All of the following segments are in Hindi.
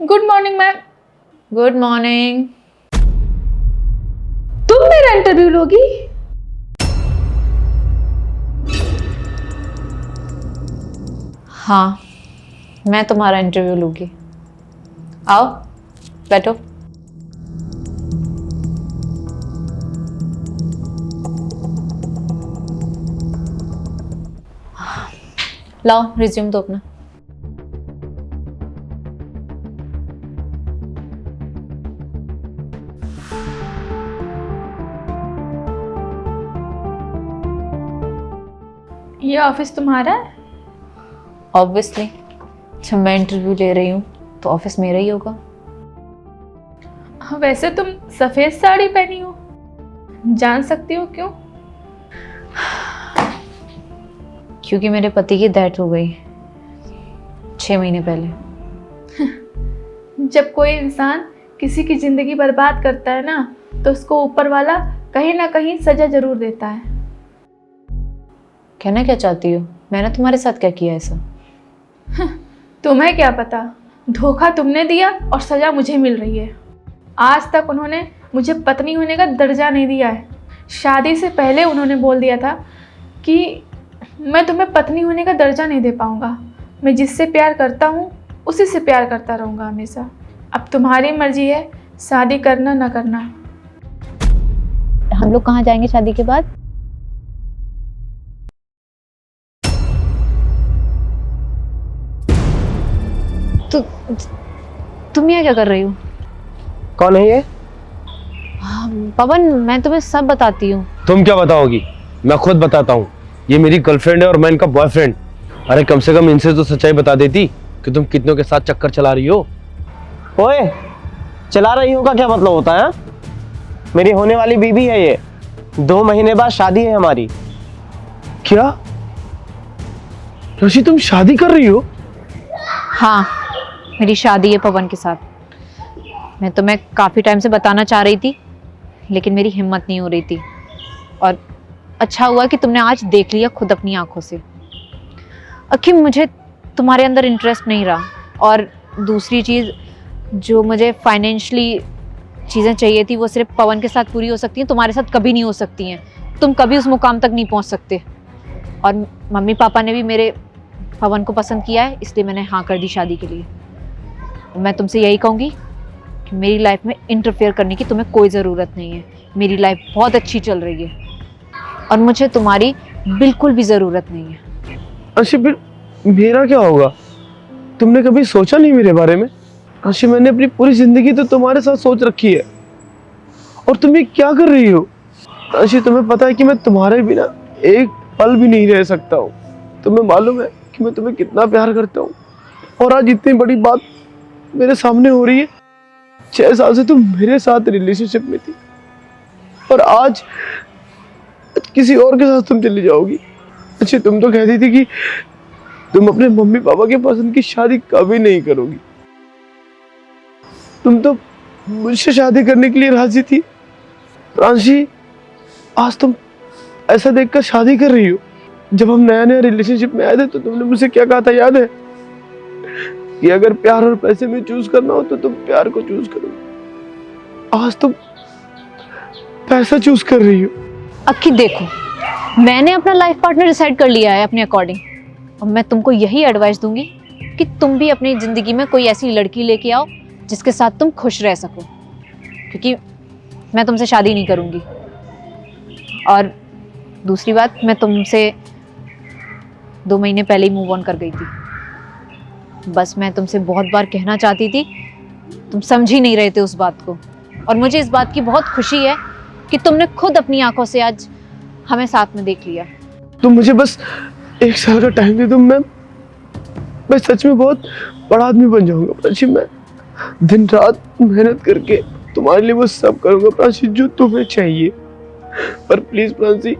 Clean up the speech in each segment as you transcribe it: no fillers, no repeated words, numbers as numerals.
Good morning ma'am. Good morning. तुम मेरा इंटरव्यू लोगी? हाँ, मैं तुम्हारा इंटरव्यू लूंगी। आओ बैठो। लाओ रिज्यूम दो अपना। ये ऑफिस तुम्हारा है? ऑब्वियसली, जब मैं इंटरव्यू ले रही हूँ तो ऑफिस मेरा ही होगा। वैसे तुम सफेद साड़ी पहनी हो, जान सकती हो क्यों? क्योंकि मेरे पति की डेथ हो गई 6 महीने पहले। जब कोई इंसान किसी की जिंदगी बर्बाद करता है ना, तो उसको ऊपर वाला कहीं ना कहीं सजा जरूर देता है। कहना क्या चाहती हो? मैंने तुम्हारे साथ क्या किया ऐसा? तुम्हें क्या पता, धोखा तुमने दिया और सजा मुझे मिल रही है। आज तक उन्होंने मुझे पत्नी होने का दर्जा नहीं दिया है। शादी से पहले उन्होंने बोल दिया था कि मैं तुम्हें पत्नी होने का दर्जा नहीं दे पाऊंगा, मैं जिससे प्यार करता हूँ उसी से प्यार करता रहूँगा हमेशा। अब तुम्हारी मर्जी है शादी करना ना करना। हम लोग कहाँ जाएंगे शादी के बाद? तुम यहाँ क्या कर रही हो? कौन है ये? पवन, मैं तुम्हें सब बताती हूँ। तुम क्या बताओगी? मैं खुद बताता हूँ। ये मेरी गर्लफ्रेंड है और मैं इनका बॉयफ्रेंड। अरे कम से कम इनसे तो सच्चाई बता देती कि तुम कितनों के साथ चक्कर चला रही हो। ओए, चला रही हो का क्या मतलब होता है? मेरी होने वाली बीवी है ये। 2 महीने बाद शादी है हमारी। क्या ऋषि, तुम शादी कर रही हो? हाँ, मेरी शादी है पवन के साथ। मैं तुम्हें काफ़ी टाइम से बताना चाह रही थी, लेकिन मेरी हिम्मत नहीं हो रही थी। और अच्छा हुआ कि तुमने आज देख लिया खुद अपनी आंखों से। अखी, मुझे तुम्हारे अंदर इंटरेस्ट नहीं रहा। और दूसरी चीज़, जो मुझे फाइनेंशियली चीज़ें चाहिए थी वो सिर्फ पवन के साथ पूरी हो सकती हैं, तुम्हारे साथ कभी नहीं हो सकती हैं। तुम कभी उस मुकाम तक नहीं पहुंच सकते। और मम्मी पापा ने भी मेरे पवन को पसंद किया है, इसलिए मैंने हाँ कर दी शादी के लिए। मैं तुमसे यही कहूँगी कि मेरी लाइफ में इंटरफेयर करने की तुम्हें कोई ज़रूरत नहीं है। मेरी लाइफ बहुत अच्छी चल रही है और मुझे तुम्हारी बिल्कुल भी ज़रूरत नहीं है। अच्छा, फिर मेरा क्या होगा? तुमने कभी सोचा नहीं मेरे बारे में? अच्छा, मैंने अपनी पूरी जिंदगी तो तुम्हारे साथ सोच रखी है और तुम ये क्या कर रही हो? अच्छा, तुम्हें पता है कि मैं तुम्हारे बिना एक पल भी नहीं रह सकता हूँ। तुम्हें मालूम है कि मैं तुम्हें कितना प्यार करता हूँ। और आज इतनी बड़ी बात मेरे सामने हो रही है। 6 साल से तुम मेरे साथ रिलेशनशिप में थी और आज किसी और के साथ तुम चली जाओगी। अच्छा, तुम तो कहती थी कि तुम अपने मम्मी पापा के पसंद की शादी कभी नहीं करोगी। तुम तो मुझसे शादी करने के लिए राजी थी। प्रांशी, आज तुम ऐसा देखकर शादी कर रही हो। जब हम नया नया रिलेशनशिप में आए थे तो तुमने मुझसे क्या कहा था, याद है? कि अगर प्यार और पैसे में चूज करना हो तो तुम प्यार को चूज करो। आज तुम पैसा चूज कर रही हो। अक्की देखो, मैंने अपना लाइफ पार्टनर डिसाइड कर लिया है अपने अकॉर्डिंग। और मैं तुमको यही एडवाइस दूंगी कि तुम भी अपनी ज़िंदगी में कोई ऐसी लड़की लेके आओ जिसके साथ तुम खुश रह सको, क्योंकि मैं तुमसे शादी नहीं करूँगी। और दूसरी बात, मैं तुमसे 2 महीने पहले ही मूव ऑन कर गई थी। बस मैं तुमसे बहुत बार कहना चाहती थी, तुम समझ ही नहीं रहे थे उस बात को। और मुझे इस बात की बहुत खुशी है कि तुमने खुद अपनी आंखों से आज हमें साथ में देख लिया। तुम मुझे बस 1 साल का टाइम दे दो, मैं सच में बहुत बड़ा आदमी बन जाऊंगा। प्राची, मैं दिन रात मेहनत करके तुम्हारे लिए वो सब करूंगा प्राची जो तुम्हें चाहिए। पर प्लीज प्राची,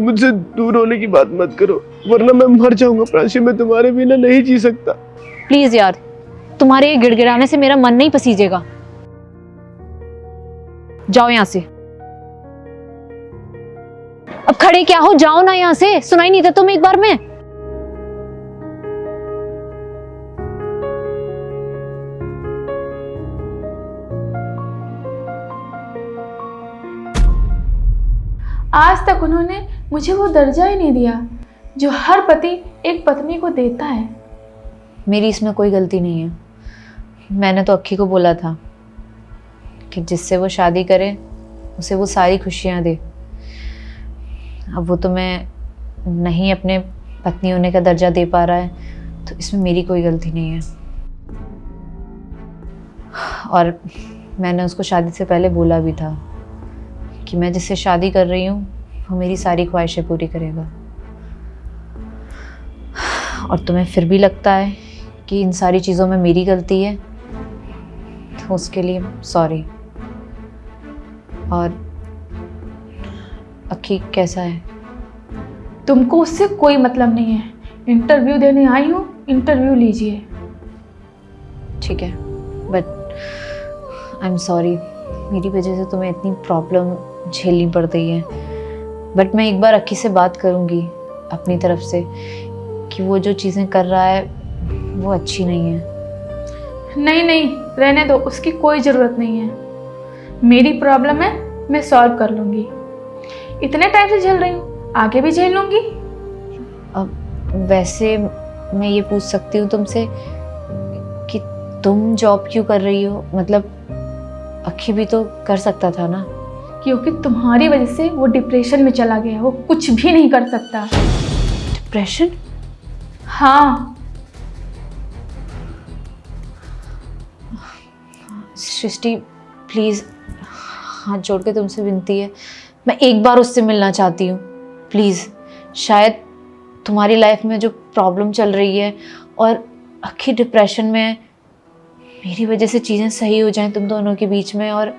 मुझसे दूर होने की बात मत करो, वरना मैं मर जाऊंगा। प्राची, मैं तुम्हारे बिना नहीं जी सकता। प्लीज यार, तुम्हारे ये गिड़गिड़ाने से मेरा मन नहीं पसीजेगा। जाओ यहाँ से। अब खड़े क्या हो, जाओ ना यहाँ से। सुनाई नहीं था तुम एक बार में? आज तक उन्होंने मुझे वो दर्जा ही नहीं दिया जो हर पति एक पत्नी को देता है। मेरी इसमें कोई गलती नहीं है। मैंने तो अक्की को बोला था कि जिससे वो शादी करे उसे वो सारी खुशियाँ दे। अब वो तो मैं नहीं अपने पत्नी होने का दर्जा दे पा रहा है, तो इसमें मेरी कोई गलती नहीं है। और मैंने उसको शादी से पहले बोला भी था कि मैं जिससे शादी कर रही हूँ वो मेरी सारी ख्वाहिशें पूरी करेगा। और तुम्हें फिर भी लगता है कि इन सारी चीज़ों में मेरी गलती है, तो उसके लिए सॉरी। और अक्की कैसा है? तुमको उससे कोई मतलब नहीं है। इंटरव्यू देने आई हूँ, इंटरव्यू लीजिए। ठीक है, बट आई एम सॉरी, मेरी वजह से तुम्हें इतनी प्रॉब्लम झेलनी पड़ रही है। बट मैं एक बार अक्की से बात करूँगी अपनी तरफ से कि वो जो चीज़ें कर रहा है वो अच्छी नहीं है। नहीं नहीं, रहने दो, उसकी कोई ज़रूरत नहीं है। मेरी प्रॉब्लम है, मैं सॉल्व कर लूँगी। इतने टाइम से झेल रही हूँ, आगे भी झेल लूँगी। अब वैसे मैं ये पूछ सकती हूँ तुमसे कि तुम जॉब क्यों कर रही हो? मतलब अक्की भी तो कर सकता था ना। क्योंकि तुम्हारी वजह से वो डिप्रेशन में चला गया, वो कुछ भी नहीं कर सकता। डिप्रेशन? हाँ। सृष्टि प्लीज़, हाथ जोड़ के तुमसे विनती है, मैं एक बार उससे मिलना चाहती हूँ प्लीज़। शायद तुम्हारी लाइफ में जो प्रॉब्लम चल रही है और अक्की डिप्रेशन में है, मेरी वजह से चीज़ें सही हो जाएं तुम दोनों के बीच में और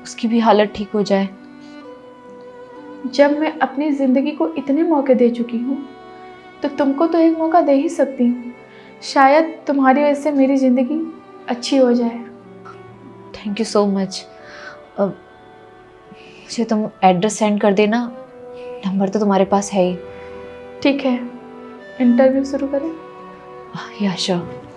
उसकी भी हालत ठीक हो जाए। जब मैं अपनी ज़िंदगी को इतने मौके दे चुकी हूँ तो तुमको तो एक मौका दे ही सकती हूँ। शायद तुम्हारी वजह से मेरी ज़िंदगी अच्छी हो जाए। Thank you so much. अब मुझे तुम एड्रेस सेंड कर देना, नंबर तो तुम्हारे पास है ही। ठीक है, इंटरव्यू शुरू करें। या श्योर।